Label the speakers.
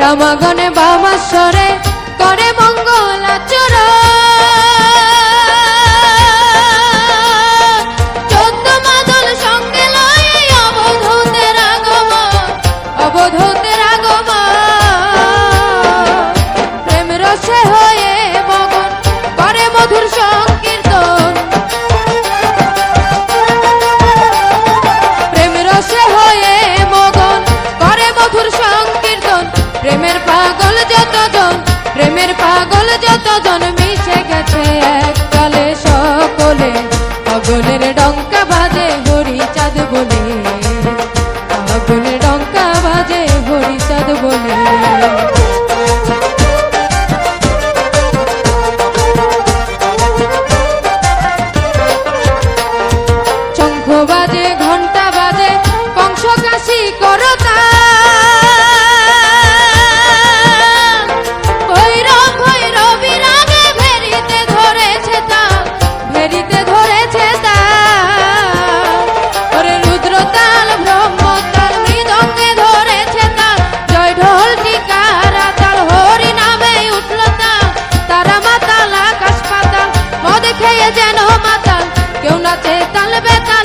Speaker 1: গামাগনে বামাস্বরে করে মঙ্গল আচরণ। 14 মাদল সঙ্গে লয়ে অবধূতের আগমন, অবধূতের আগমন। প্রেম রসে হয়ে মগন করে মধুর সংকীর্তন, প্রেম রসে হয়ে মগন করে মধুর সংকীর্তন। প্রেমের পাগল যতজন, প্রেমের পাগল যতজন মিশে গেছে এককালে সকলে। পাগলের ডঙ্কা বাজে হরিচাঁদ বলে, পাগলের ডঙ্কা বাজে হরিচাঁদ বলে। শঙ্খ বাজে ঘণ্টা বাজে কংস কাশি করতা। যেন মাতাল কেউ নাচে তাল বেতা।